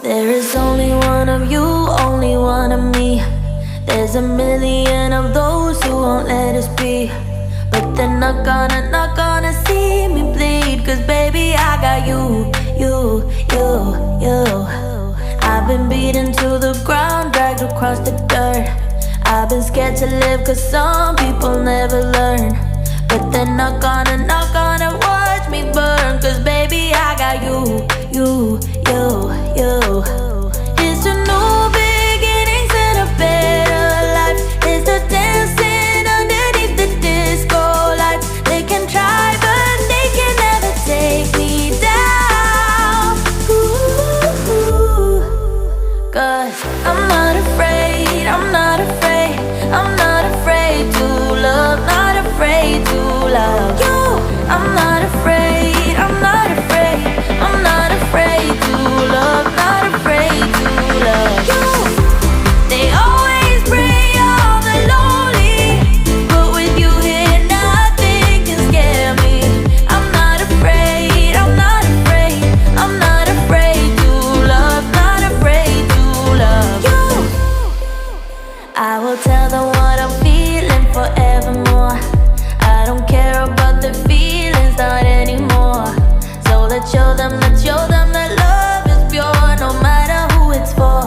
There is only one of you, only one of me. There's a million of those who won't let us be. But they're not gonna see me bleed. Cause baby I got you. I've been beaten to the ground, dragged across the dirt. I've been scared to live cause some people never learn. But they're not gonna watch me burn. Cause baby I got you. It's a new beginnings and a better life. It's the dancing underneath the disco lights. They can try but they can never take me down. Ooh, cause I'm not afraid, I'm not afraid, I'm not afraid to love, not afraid to love you. I'm not afraid, I'm not afraid, I'm not afraid to love, not afraid to love you. They always bring all the lonely, but with you here nothing can scare me. I'm not afraid, I'm not afraid, I'm not afraid to love, not afraid to love you. I will tell them what I'm feeling forevermore. I don't care about the feelings, not anymore. So let's show them that love is pure, no matter who it's for.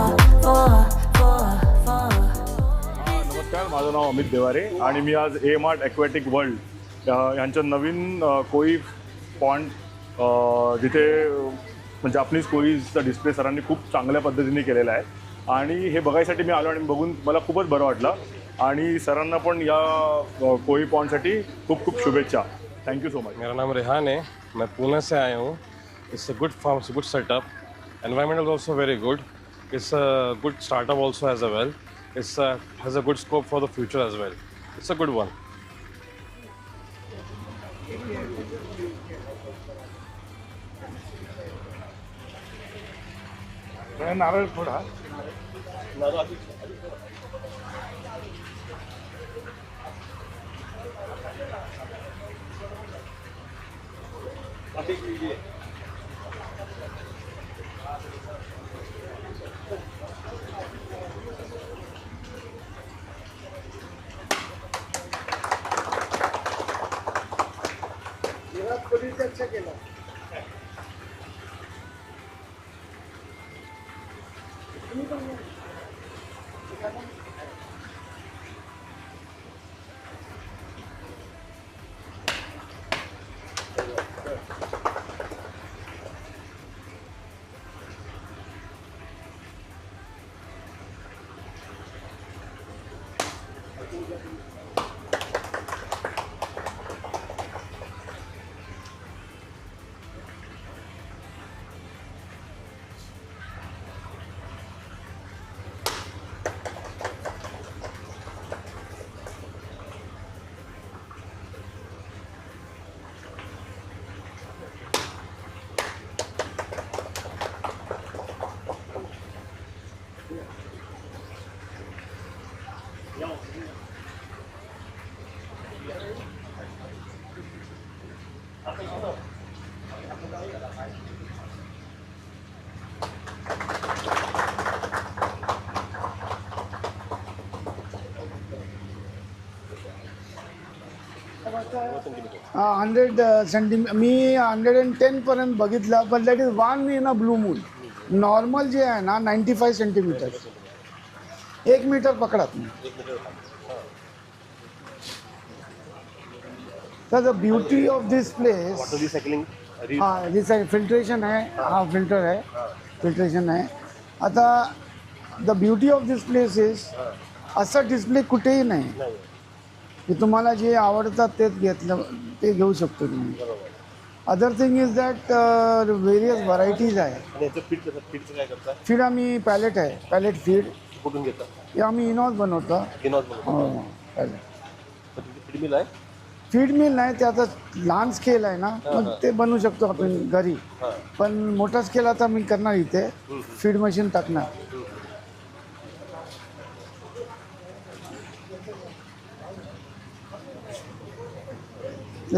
नमस्कार, माझं नाव अमित देवारे आणि मी आज ए mart aquatic world यांचं नवीन कोई pond जिथे Japanese कोईजचा display सरांनी खूप चांगल्या पद्धतीने केलेला आहे आणि हे बघायसाठी मी आलो आणि बघून मला खूपच बरं वाटलं आणि सरांना पण या कोई पॉन्डसाठी खूप खूप शुभेच्छा. Thank you so much. मेरा नाम रेहान है, मैं पुणे से आया हूँ. It's a good farm, it's a good setup. Environmental also very good. It's a good startup also as a well. It's has a good scope for the future as well. It's a good one. नारळ थोडा hundred centimeter मी 110 पर्यंत बघितलं, पण that is one in a blue moon. Normal जे आहे ना 95 centimetre, 1 metre पकडत नाही. तर the beauty of this place, filtration आहे, हा फिल्टर आहे, फिल्ट्रेशन आहे. आता the beauty of this place is असा डिस्प्ले कुठेही नाही की तुम्हाला जे आवडतात तेच घेतलं ते घेऊ शकतो तुम्ही. Other thing is that various varieties आहे. फीड आम्ही पॅलेट आहे, पॅलेट फीड कुठून घेता? हे आम्ही इनॉज बनवतो. हो, पॅलेट. फीड मिल नाही, त्याचा लहान स्केल आहे ना, मग ते बनवू शकतो आपण घरी. पण मोठा स्केल आता मी करणार इथे, फीड मशीन टाकणार.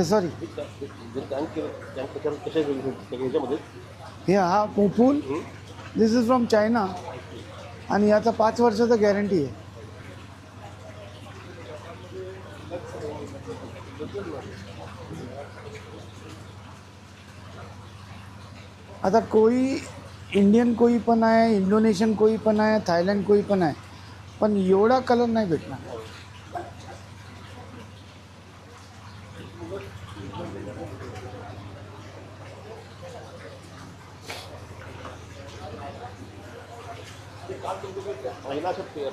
सॉरी, हे हा पूल दिस इज फ्रॉम चायना आणि याचा 5 वर्षाचं गॅरंटी आहे. आता कोई इंडियन कोई पण आहे, इंडोनेशियन कोई पण आहे, थायलंड कोई पण आहे, पण एवढा कलर नाही भेटणार.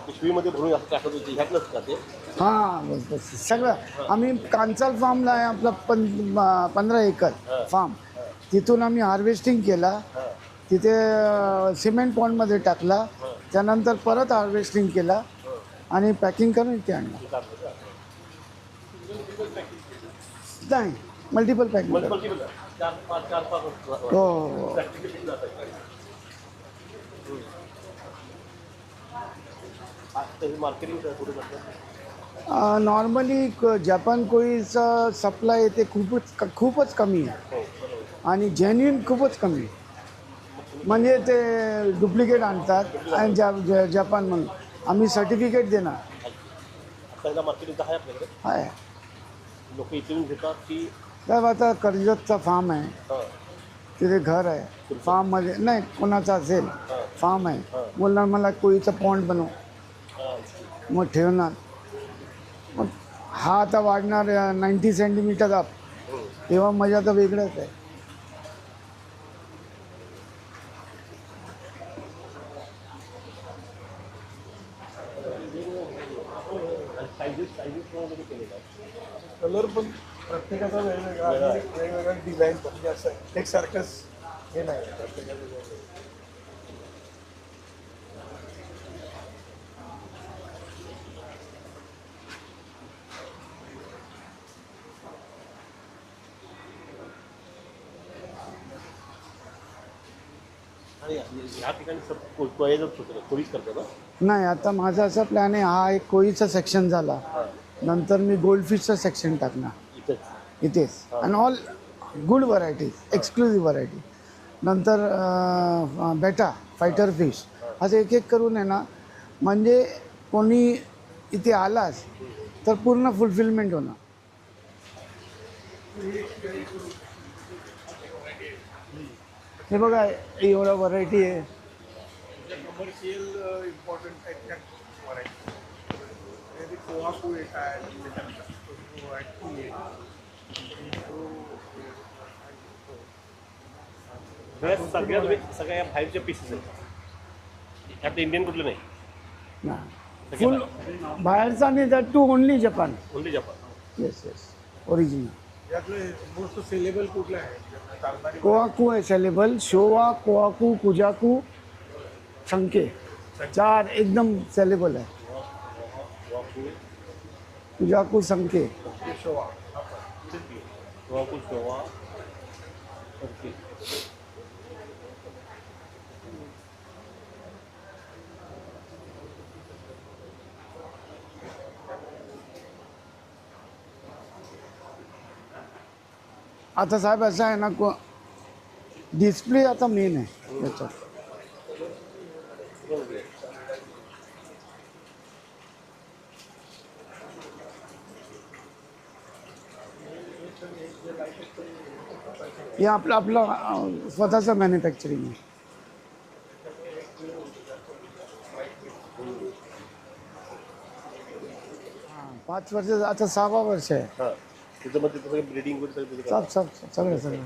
पिशवीमध्ये भरून असं टाकत होते ह्यातलंच का ते? हां बस बस सगळं. आम्ही कांचाल फार्मला आहे आपला 15 एकर फार्म. तिथून आम्ही हार्वेस्टिंग केला, तिथे सिमेंट पॉन्डमध्ये टाकला, त्यानंतर परत हार्वेस्टिंग केला आणि पॅकिंग करून इथे आणलं. नाही मल्टिपल पॅकिंग. चार पाच हो. मार्केटिंग नॉर्मली जपान कोळीचं सप्लाय येते खूपच कमी आहे आणि जेन्युइन खूपच कमी आहे. म्हणजे ते डुप्लिकेट आणतात आणि जपान म्हणून आम्ही सर्टिफिकेट देणार आता मार्केटिंग आहे आपल्याकडे. आहे. लोक इथून घेतात की तर आता कर्जतचा फार्म आहे, तिथे घर आहे, फार्ममध्ये नाही कोणाचा असेल फार्म आहे, बोलणार मला कोळीचं पॉन्ड बनव, मग ठेवणार. मग हा आता वाढणार 90 सेंटीमीटर अप, तेव्हा मजा तर वेगळंच आहे. कलर पण प्रत्येकाचा वेगवेगळा आणि वेगवेगळा डिझाईन म्हणजे असं एकसारखंच हे नाही प्रत्येकाचं वेगवेगळं. आणि ह्या ठिकाणी कोळीच करतात ना? नाही आता माझा असा प्लॅन आहे, हा एक कोळीचा सेक्शन झाला, नंतर मी गोल्डफिशचं सेक्शन टाकणार इथंच इथेच आणि all good varieties, exclusive variety. नंतर बेटा फायटर फिश असं एक एक करून आहे ना, म्हणजे कोणी इथे आलाच तर पूर्ण फुलफिलमेंट होणार. हे बघा एवढा व्हरायटी आहे. कमर्शियल इम्पॉर्टंट आहेत त्या व्हरायटी. कोहाकू एक आहे, त्याच्यानंतर वाटकी आहे. सगळ्या या बाहेरच्या पीसेस आहेत. ह्यात इंडियन कुठलं नाही, फुल बाहेरचा नाही, that too only Japan. Only Japan. Yes yes original. यातलं मोस्ट सेलेबल कुठलं आहे चालणारी? कोहाकू आहे सेलेबल, शोवा, कोहाकू, कुजाकू, शंके, 4 एकदम सेलेबल आहे. कुजाकू, संके. शोवा. ओके. आता साहेब असं आहे ना, डिस्प्ले आता मेन आहे त्याच्यात. हे आपलं स्वतःचं मॅन्युफॅक्चरिंग आहे. हां 5 वर्ष, आता 6वा वर्ष आहे. हां तिथं मग तिथं ब्रिडिंग सगळं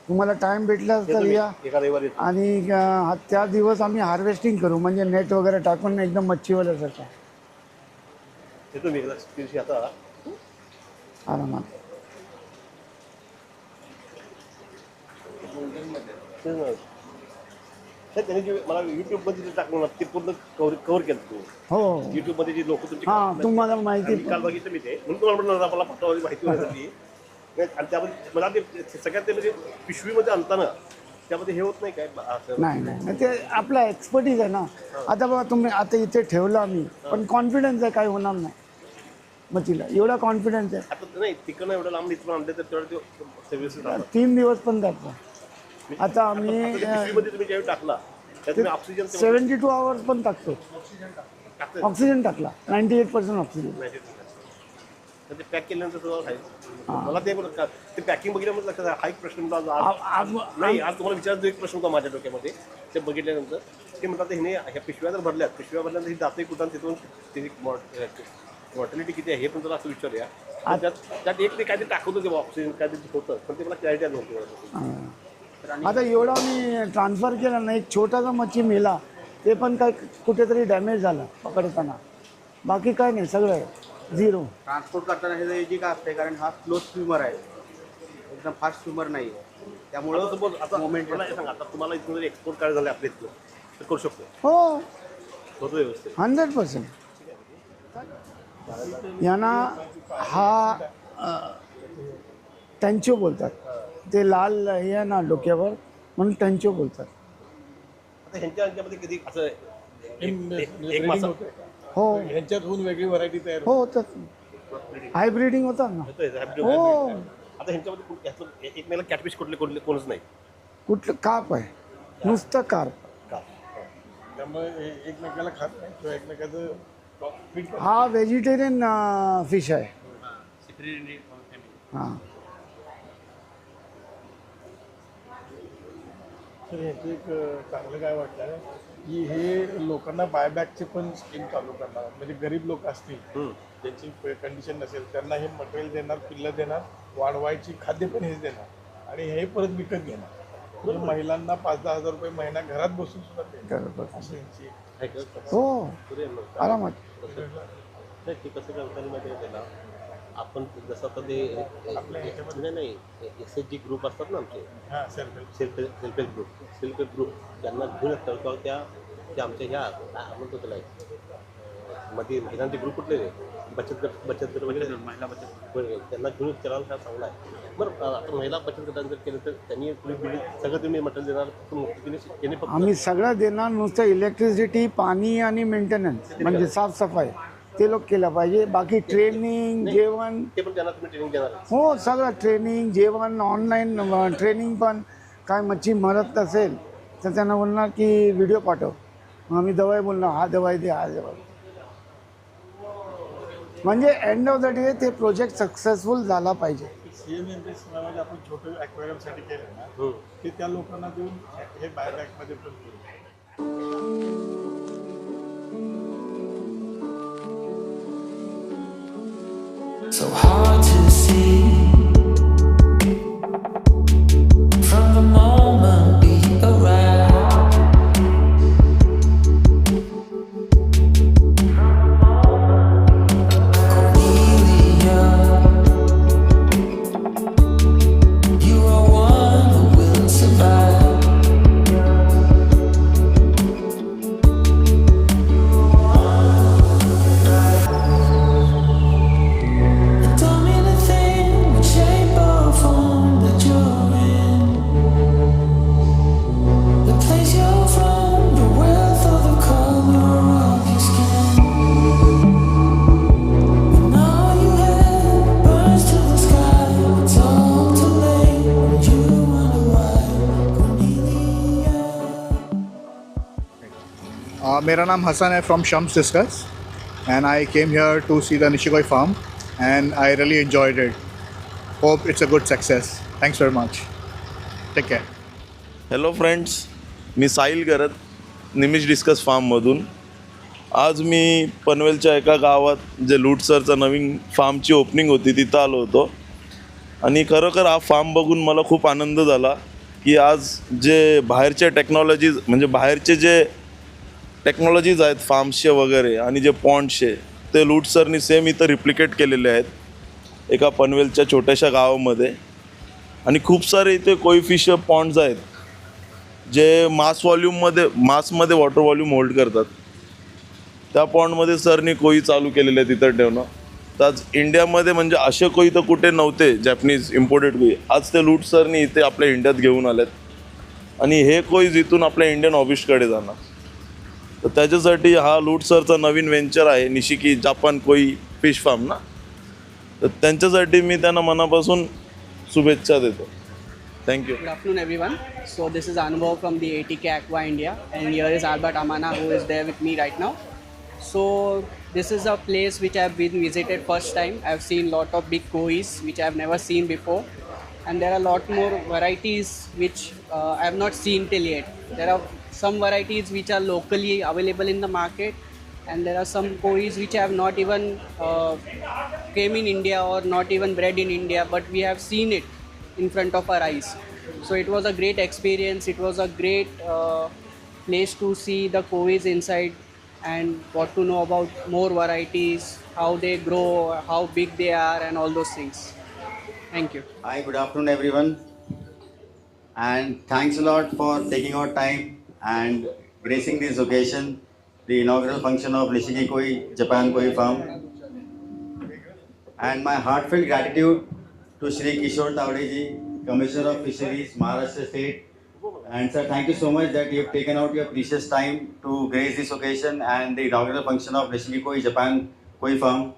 तुम्हाला टाईम भेटला तर या. एका रविवारी आणि त्या दिवस आम्ही हार्वेस्टिंग करू, म्हणजे नेट वगैरे टाकून एकदम मच्छीवाल्यासारखं येतो मी एकदा दिवशी आता आरामात. त्यांनी जे मला युट्यूबमध्ये जे टाकलं ना ते पूर्ण कव्हर केलं तू. हो युट्यूबमध्ये जी लोक तुमची हां तुम्हाला माहिती. काल बघितलं मी ते, म्हणून तुम्हाला म्हणलं मला पटवायची माहिती होण्यासाठी. आणि त्यामध्ये मला ते सगळ्यात ते म्हणजे पिशवीमध्ये आणताना त्यामध्ये हे होत नाही काय असं? नाही ते आपला एक्सपर्टीज आहे ना. आता बघा तुम्ही आता इथे ठेवलं आम्ही, पण कॉन्फिडन्स आहे काही होणार नाही. मग तिला एवढा कॉन्फिडन्स आहे. आता नाही तिकडनं एवढं लांब इथून आणलं तर तेवढं ते सर्व्हिस 3 दिवस पण जातो. आता आम्ही पिशवीमध्ये तुम्ही ज्यावेळी टाकला त्यात तुम्ही ऑक्सिजन 72 आवर्स पण टाकतो. ऑक्सिजन टाकला 98% ऑक्सिजन. ते पॅक केल्यानंतर सुद्धा आहे. मला ते पॅकिंग बघितल्यानंतर लक्षात हा एक प्रश्न मला आज नाही आज तुम्हाला विचारायचा एक प्रश्न होता माझ्या डोक्यामध्ये. ते बघितल्यानंतर ते म्हणतात हिने ह्या पिशव्या जर भरल्यात पिशव्या भरल्यानंतर ही जाते कुठं तिथून त्याची मॉर्टॅलिटी किती आहे हे पण तुला असं विचारूया. त्यात एक ते काहीतरी टाकवतो तेव्हा ऑक्सिजन काहीतरी होतं पण ते मला क्लॅरिटी नव्हती. आता एवढा मी ट्रान्सफर केला ना, एक छोटासा मच्छी मेला ते पण काय कुठेतरी डॅमेज झालं पकडताना, बाकी काय नाही, सगळं झिरो. ट्रान्सपोर्ट करताना हे इजी का असते कारण हा स्लो स्विमर आहे, एकदम फास्ट स्विमर नाही आहे, त्यामुळं सपोज आता मोमेंट मला हे सांगा आता तुम्हाला इथून जर एक्सपोर्ट करायचं झालं आपल्या इथलं तर करू शकतो हो होतो व्यवस्थित. 100%. यांना हा टँचो बोलतात, ते लाल हे आहे ना डोक्यावर म्हणून टँचो बोलतात. आता ह्यांच्यामध्ये कधी असं एक मासा हो ह्यांच्यातून वेगळी व्हरायटी तयार हो होतात, हायब्रिडिंग होतात ना. हो आता ह्यांच्यामध्ये एकमेकाला कॅटफिश कुठले कुठले कोणच नाही. कुठलं कार्प आहे, नुसतं कार्प. त्यामुळे एकमेकाला खात नाही किंवा एकमेकाचं हा व्हेजिटेरियन फिश आहे. हां तर ह्याचं एक चांगलं काय वाटलं की हे लोकांना बायबॅकचे पण स्कीम चालू करणार, म्हणजे गरीब लोक असतील ज्यांची कंडिशन नसेल त्यांना हे मटेरियल देणार, पिल्लं देणार, वाढवायची खाद्य पण हेच देणार आणि हे परत विकत घेणार. म्हणजे महिलांना 5-10 हजार रुपये महिना घरात बसून सुद्धा देणार असं यांची. हो आरामात. ते कसं करताना माहिती आहे त्याला आपण जसं आता ते नाही SHG ग्रुप असतात ना आमचे हां सेल्फ सेल्फ हेल्प ग्रुप त्यांना घेऊन येतात किंवा त्या आमच्या ह्या काय म्हणतो त्याला मध्ये महिलांचे ग्रुप कुठले बचत गट वगैरे महिला बचत त्यांना घेऊन चलाल हा चांगला आहे. बरं आता महिला बचत गटांचं केलं तर त्यांनी सगळं तुम्ही मटेरियल देणार आम्ही सगळं देणार, नुसतं इलेक्ट्रिसिटी, पाणी आणि मेंटेनन्स म्हणजे साफसफाई ते लोक केलं पाहिजे. बाकी ट्रेनिंग, जेवण ते पण त्यांना तुम्ही ट्रेनिंग देणार. हो सगळं ट्रेनिंग, जेवण, ऑनलाईन ट्रेनिंग पण. काय मच्छी मरत नसेल तर त्यांना बोलणार की व्हिडिओ पाठव, मग आम्ही दवाई बोलणार हा दवाई दे, हा दवाई. म्हणजे एंड ऑफ द डे ते प्रोजेक्ट सक्सेसफुल झाला पाहिजे. CMMPमध्ये आपण छोटं ॲक्वेरियमसाठी केलं ना ते त्या लोकांना देऊन हे बायबॅकमध्ये पण केलं. So hard to see from the moment we arrive. Cornelia, you are one who will survive. Don't mean a thing what shape or form that you're in. The place you're from, the wealth or the color of your skin. When all you have burns to the sky, it's all too late when you wonder why. Cornelia. मेरा नाम हसन है from Shams discuss and I came here to see the Nishikoi farm and I really enjoyed it. Hope it's a good success. Thanks very much. Take care. Hello friends, मी Sahil Garat Nimish discus फार्ममधून. आज मी पनवेलच्या एका गावात जे लूटसरचं नवीन फार्मची ओपनिंग होती तिथं आलो होतो आणि खरोखर हा फार्म बघून मला खूप आनंद झाला की आज जे बाहेरचे टेक्नॉलॉजीज म्हणजे बाहेरचे जे टेक्नॉलॉजीज आहेत फार्म्सचे वगैरे आणि जे पॉन्ड्सचे ते लूटसरनी सेम इथं रिप्लिकेट केलेले आहेत एका पनवेलच्या छोट्याशा गावामध्ये. आणि खूप सारे इथे कोई फिश पॉन्ड्स आहेत जे मासमध्ये वॉटर व्हॉल्यूम होल्ड करतात. त्या पॉन्डमध्ये सरनी कोई चालू केलेले आहे तिथं ठेवणं. तर आज इंडियामध्ये म्हणजे असे कोई तर कुठे नव्हते जॅपनीज इम्पोर्टेड कोई, आज ते लूट सरनी इथे आपल्या इंडियात घेऊन आलेत आणि हे कोईज इथून आपल्या इंडियन हॉबिस्टकडे जाणार. तर त्याच्यासाठी हा लूट सरचा नवीन व्हेंचर आहे निशिकी जापान कोई फिश फार्म ना, तर त्यांच्यासाठी मी त्यांना मनापासून शुभेच्छा देतो. Thank you. Good afternoon, everyone. So this is Anubhav from the ATK Aqua India, and here is Albert Amana, who is there with me right now. So this is a place which I have been visited first time. I have seen lot of big kois which I have never seen before, and there are a lot more varieties which I have not seen till yet. There are some varieties which are locally available in the market, and there are some kois which have not even came in India or not even bred in India, but we have seen it in front of our eyes. So it was a great experience. It was a great place to see the kois inside and got to know about more varieties, how they grow, how big they are, and all those things. Thank you. Hi, good afternoon, everyone. And thanks a lot for taking out time and gracing this occasion, the inaugural function of Nishiki Koi Japan Koi Farm. And my heartfelt gratitude to Shri Kishore Tawde ji, Commissioner of Fisheries, Maharashtra State. And sir, thank you so much that you have taken out your precious time to grace this occasion and the inaugural function of Nishiki Koi Japan Koi Farm.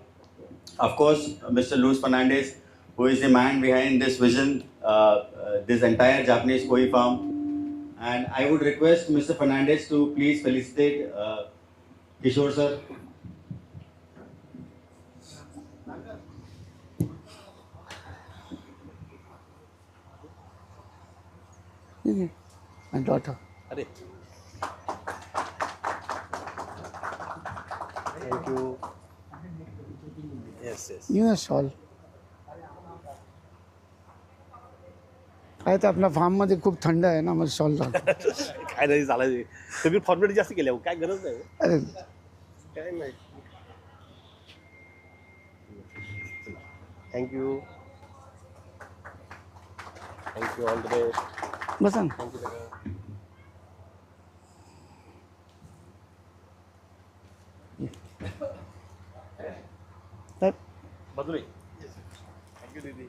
Of course, Mr. Luz Fernandez, who is the man behind this vision, this entire Japanese koi farm. And I would request Mr. Fernandez to please felicitate Kishore sir. My daughter. अरे thank you. Yes yes. You a shawl. काय ते आपल्या फार्ममध्ये खूप थंड आहे ना, मला शॉल लागतो. काय नाही चालायचं. तुम्ही फॉर्मॅलिटी जास्त केल्या काय गरज नाही. अरे काय नाही. Thank you. Thank you all the best. बसा ना. साहेब, मधुरे. थँक्यू दीदी.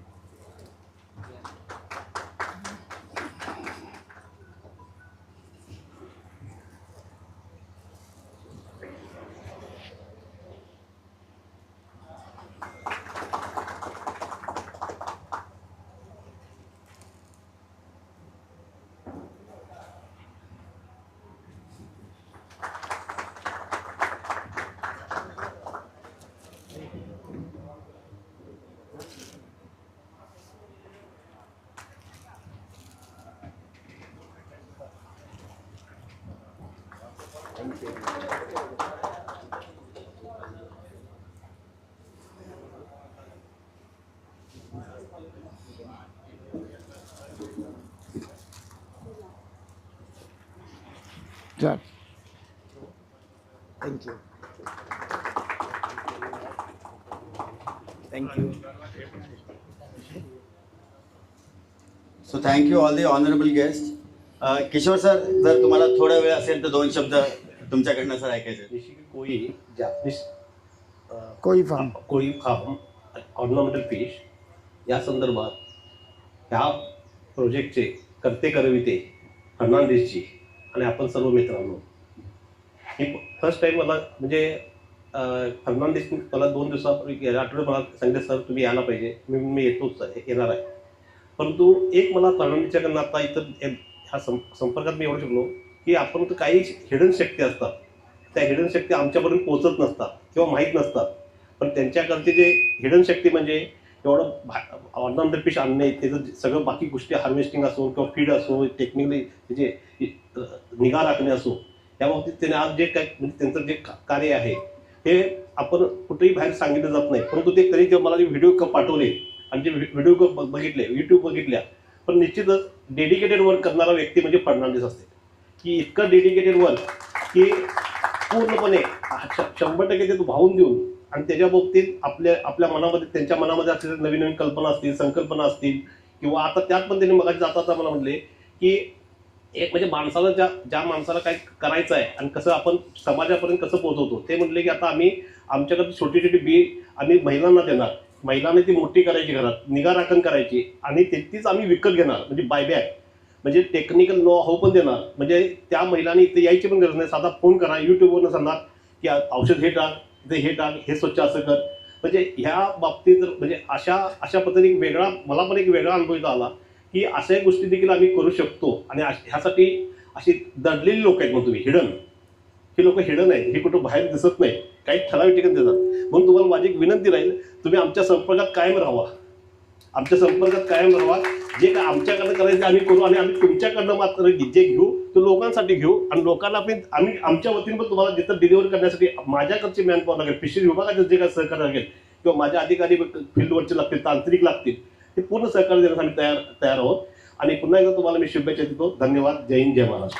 जा. Thank you. Thank you. So thank you all the honorable guests. Kishore sir, जर तुम्हाला थोडा वेळ असेल तर 2 शब्द तुमच्याकडनं सर ऐकायचे. निशिकी कोळी जॅपनीज कोई फार्म. कोळी फार्म ऑर्नामेंटल फिश या संदर्भात ह्या प्रोजेक्टचे करते करविते फर्नांडिसजी आणि आपण सर्व मित्रांनो, ही फर्स्ट टाईम मला म्हणजे फर्नांडिस मला 2 दिवसापूर्वी गेल्या आठवड्यात मला सांगितलं सर तुम्ही यायला पाहिजे. मी येतोच येणार आहे. परंतु एक मला फर्नांडिसच्याकडनं आता इथं ह्या संपर्कात मी एवढं शिकलो की आपण तर काही हिडन शक्ती असतात, त्या हिडन शक्ती आमच्यापर्यंत पोहोचत नसतात किंवा माहीत नसतात. पण त्यांच्याकडचे जे हिडन शक्ती म्हणजे एवढं ऑर्नामेंटल फिश आणणे, त्याचं सगळं बाकी गोष्टी हार्वेस्टिंग असो किंवा फीड असो, टेक्निकली त्याचे निगा राखणे असो, या बाबतीत त्याने आज जे काय म्हणजे त्यांचं जे कार्य आहे हे आपण कुठेही बाहेर सांगितलं जात नाही. परंतु ते तरी जेव्हा मला जे व्हिडिओ पाठवले आणि जे व्हिडिओ बघितले, यूट्यूब बघितल्या, पण निश्चितच डेडिकेटेड वर्क करणारा व्यक्ती म्हणजे फर्नांडिस असते. की इतकं डेडिकेटेड वर्क की पूर्णपणे 100% ते वाहून देऊन आणि त्याच्या बाबतीत आपल्या मनामध्ये त्यांच्या मनामध्ये असलेल्या नवीन नवीन कल्पना असतील, संकल्पना असतील किंवा आता त्यात पण त्यांनी मगाशी जाता मला म्हणले की एक म्हणजे माणसाला ज्या माणसाला काय करायचं आहे आणि कसं आपण समाजापर्यंत कसं पोहोचवतो ते म्हटले की आता आम्ही आमच्याकडे छोटी छोटी बी आम्ही महिलांना देणार, महिलांनी ती मोठी करायची, घरात निगा राखण करायची आणि तीच आम्ही विकत घेणार म्हणजे बायबॅक, म्हणजे टेक्निकल नो हाऊ पण देणार. म्हणजे त्या महिलांनी इथे यायची पण गरज नाही, साधा फोन करा, यूट्यूबवरनं सांगणार की औषध हे टाक, इथे हे टाक, हे स्वच्छ असं कर. म्हणजे ह्या बाबतीत म्हणजे अशा पद्धतीने मला पण एक वेगळा अनुभव आला की अशा गोष्टी देखील आम्ही करू शकतो. आणि ह्यासाठी अशी दडलेली लोक आहेत. मग तुम्ही हिडन, ही लोक हिडन आहेत, हे कुठं बाहेर दिसत नाही, काही ठराविक ठिकाणी देतात. म्हणून तुम्हाला माझी एक विनंती राहील, तुम्ही आमच्या संपर्कात कायम राहावा, आमच्या संपर्कात कायम राहावा. जे काय आमच्याकडनं करायचं आम्ही करू, आणि आम्ही तुमच्याकडनं मात्र जे घेऊ ते लोकांसाठी घेऊ. आणि लोकांना आम्ही आमच्या वतीने पण तुम्हाला जिथं डिलिव्हरी करण्यासाठी माझ्याकडचे मॅनपॉवर लागेल, फिशरी विभागाचे जे काय सहकार्य लागेल किंवा माझे अधिकारी फील्डवरचे लागतील, तांत्रिक लागतील, ते पूर्ण सहकार्य देण्यास आम्ही तयार आहोत. आणि पुन्हा एकदा तुम्हाला मी शुभेच्छा देतो. धन्यवाद. जय हिंद, जय महाराष्ट्र.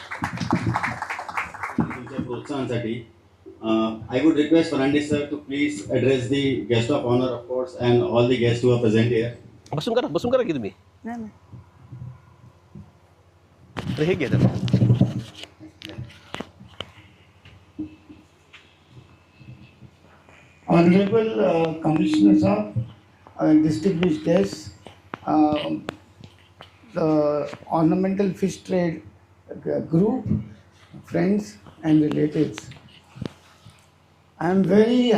तुमच्या प्रोत्साहनासाठी I would request Fernandez sir to please address the guest of honor, of course, and all the guests who are present here. बसून करा की तुम्ही. तर हे घ्या. Honorable Commissioner Sahab, distinguished guests, the Ornamental Fish Trade Group, friends and relatives. I am very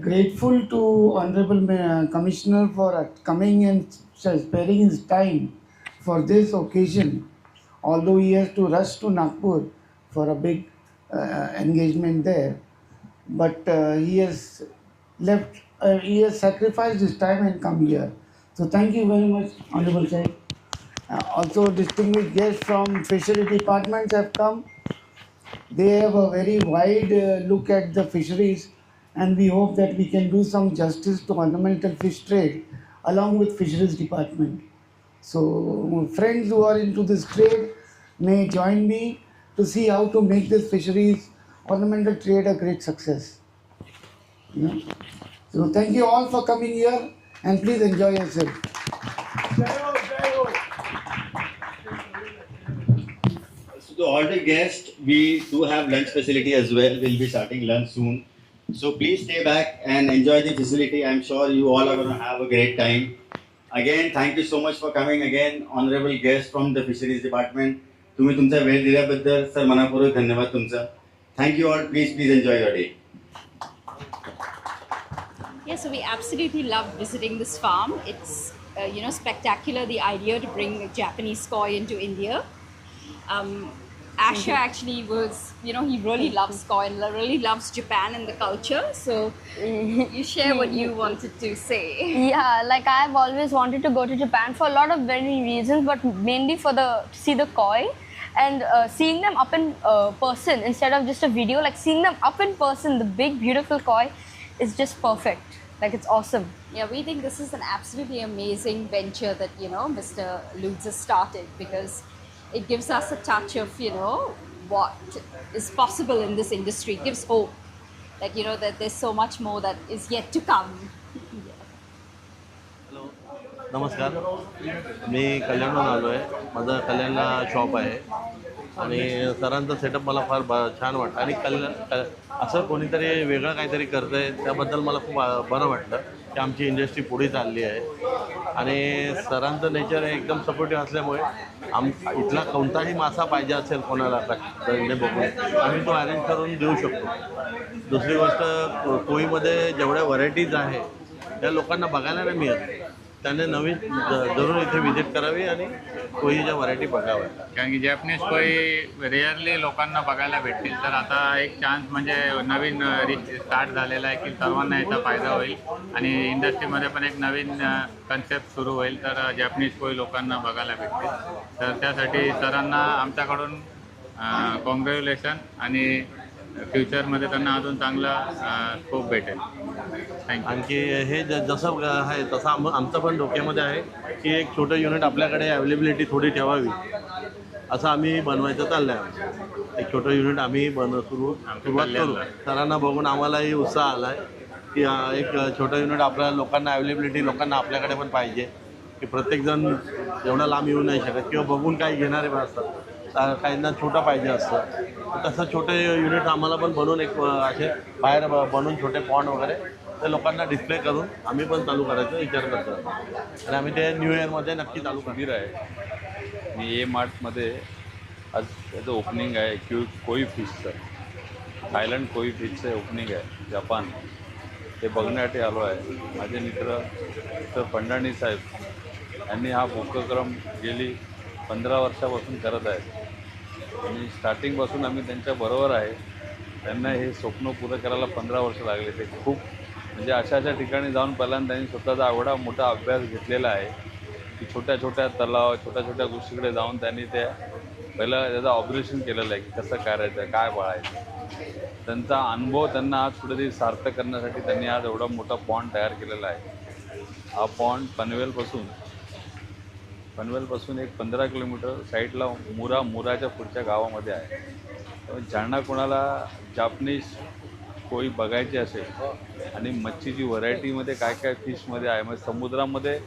grateful to Honorable Commissioner for coming and sparing his time for this occasion, although he has to rush to Nagpur for a big engagement there. But he has sacrificed his time and come here. So thank you very much, Honorable Sir. Also distinguished guests from fishery departments have come. They have a very wide look at the fisheries, and we hope that we can do some justice to ornamental fish trade along with fisheries department. So friends who are into this trade may join me to see how to make this fisheries ornamental trade a great success. You know? So thank you all for coming here, and please enjoy yourself. So to all the guests, we do have lunch facility as well. We'll be starting lunch soon. So please stay back and enjoy the facility. I'm sure you all are going to have a great time. Again, thank you so much for coming again, honorable guests from the fisheries department. तुम्ही तुमचा वेळ दिल्याबद्दल sir मनापूर्वक धन्यवाद तुमचा. Thank you all. Please enjoy your day. Yeah, so we absolutely love visiting this farm. It's spectacular, the idea to bring Japanese koi into India. Asher actually was, he really loves koi and really loves Japan and the culture. So you share what you wanted to say. Yeah, like I've always wanted to go to Japan for a lot of very reasons, but mainly to see the koi and seeing them up in person instead of just a video. Like seeing them up in person, the big beautiful koi is just perfect. Like it's awesome. Yeah, we think this is an absolutely amazing venture that Mr. Lutz has started, because it gives us a touch of what is possible in this industry. It gives hope that that there's so much more that is yet to come. Hello, नमस्कार. मी कल्याणहून आलो आहे. माझं कल्याणला shop आहे आणि सरांचा setup मला फार छान वाटतं. आणि असं कोणीतरी वेगळं काहीतरी करतं आहे त्याबद्दल मला खूप बरं वाटलं की आमची इंडस्ट्री पुढे चालली आहे. आणि सरांचं नेचर हे एकदम सपोर्टिव्ह असल्यामुळे इथला कोणताही मासा पाहिजे असेल कोणाला बघून आम्ही तो अरेंज करून देऊ शकतो. दुसरी गोष्ट, कोळीमध्ये जेवढ्या व्हरायटीज आहे त्या लोकांना बघायला नाही मिळत. त्याने नवीन जरूर इथे व्हिजिट करावी आणि कोळीच्या व्हरायटी बघाव्या. कारण की जॅपनीज कोळी रेअरली लोकांना बघायला भेटतील. तर आता एक चान्स म्हणजे नवीन स्टार्ट झालेला आहे की सर्वांना याचा फायदा होईल आणि इंडस्ट्रीमध्ये पण एक नवीन कन्सेप्ट सुरू होईल. तर जॅपनीज कोळी लोकांना बघायला भेटतील. तर त्यासाठी सरांना आमच्याकडून कॉंग्रॅच्युलेशन आणि फ्युचरमध्ये त्यांना अजून चांगला स्कोप भेटेल. थँक्यू. आणखी हे जसं आहे तसं आमचं पण डोक्यामध्ये आहे की एक छोटं युनिट आपल्याकडे अवेलेबिलिटी थोडी ठेवावी, असं आम्ही बनवायचं चाललं आहे. एक छोटं युनिट आम्ही सुरुवात करू. सरांना बघून आम्हालाही उत्साह आला आहे की एक छोटं युनिट आपल्या लोकांना अवेलेबिलिटी लोकांना आपल्याकडे पण पाहिजे. की प्रत्येकजण एवढा लांब येऊ नाही शकत किंवा बघून काही घेणारे पण असतात. काहींना छोटं पाहिजे असतं. तसं छोटे युनिट आम्हाला पण बनवून एक असे बाहेर बनवून छोटे पॉन्ड वगैरे ते लोकांना डिस्प्ले करून आम्ही पण चालू करायचा विचार करतो. आणि आम्ही ते न्यू इयरमध्ये नक्की चालू करणार आहे. मी मार्टमध्ये आज त्याचं ओपनिंग आहे कोई फिशचं, थायलंड कोई फिशचं ओपनिंग आहे जपान. ते बघण्यासाठी आलो आहे. माझे मित्र फडणवीस साहेब यांनी हा उपक्रम गेली 15 वर्षापासून करत आहेत आणि स्टार्टिंगपासून आम्ही त्यांच्याबरोबर आहे. त्यांना हे स्वप्न पुरं करायला 15 वर्ष लागले. ते खूप म्हणजे अशा ठिकाणी जाऊन पहिल्यांदा त्यांनी स्वतःचा एवढा मोठा अभ्यास घेतलेला आहे की छोट्या छोट्या तलाव छोट्या छोट्या गोष्टीकडे जाऊन त्यांनी पहिलं त्याचं ऑब्झर्वेशन केलेलं आहे की कसं करायचं काय पाळायचं. त्यांचा अनुभव त्यांना आज कुठेतरी सार्थ करण्यासाठी त्यांनी आज एवढा मोठा पॉन्ड तयार केलेला आहे. हा पॉन्ड पनवेलपासून एक 15 किलोमीटर साईडला मुराच्या पुढच्या गावामध्ये आहे. ज्यांना कोणाला जापनीज कोळी बघायची असेल आणि मच्छीची व्हरायटीमध्ये काय काय फिशमध्ये आहे म्हणजे समुद्रामध्ये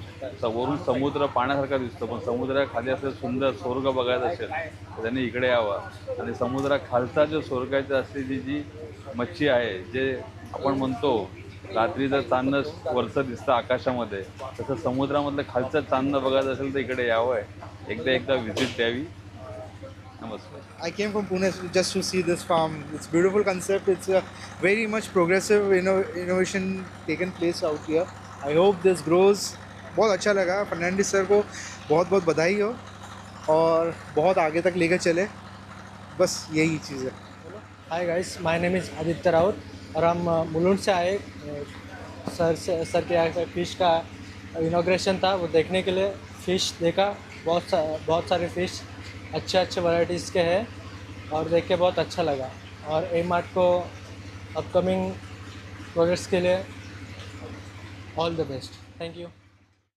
वरून समुद्र पाण्यासारखा दिसतो पण समुद्राखाली असं सुंदर स्वर्ग बघायचं असेल तर त्यांनी इकडे यावं. आणि समुद्राखालचा जो स्वर्गाची असलेली जी मच्छी आहे जे आपण म्हणतो रात्रीचं चांदणं वरचं दिसतं आकाशामध्ये तसं समुद्रामधलं खालचं चांदणं बघायचं असेल तर इकडे यावं आहे. एकदा व्हिजिट द्यावी. नमस्कार. I came from Pune just to see this farm. It's a beautiful concept. It's a very much progressive innovation taken place out here. I hope this grows. बहुत अच्छा लगा. फर्नांडिस सर को बहुत बहुत बधाई हो और बहुत आगे तक लेकर चले. बस यही चीज़ है. Hi guys, my name is Aditya Raut और हम मुलुंड से आए. सर के यहाँ फिश का इनॉग्रेशन था वो देखने के लिए. फ़िश देखा, बहुत सारे फ़िश अच्छे वैरायटीज़ के हैं और देख के बहुत अच्छा लगा. और ए मार्ट को अपकमिंग प्रोजेक्ट्स के लिए all the best. Thank you.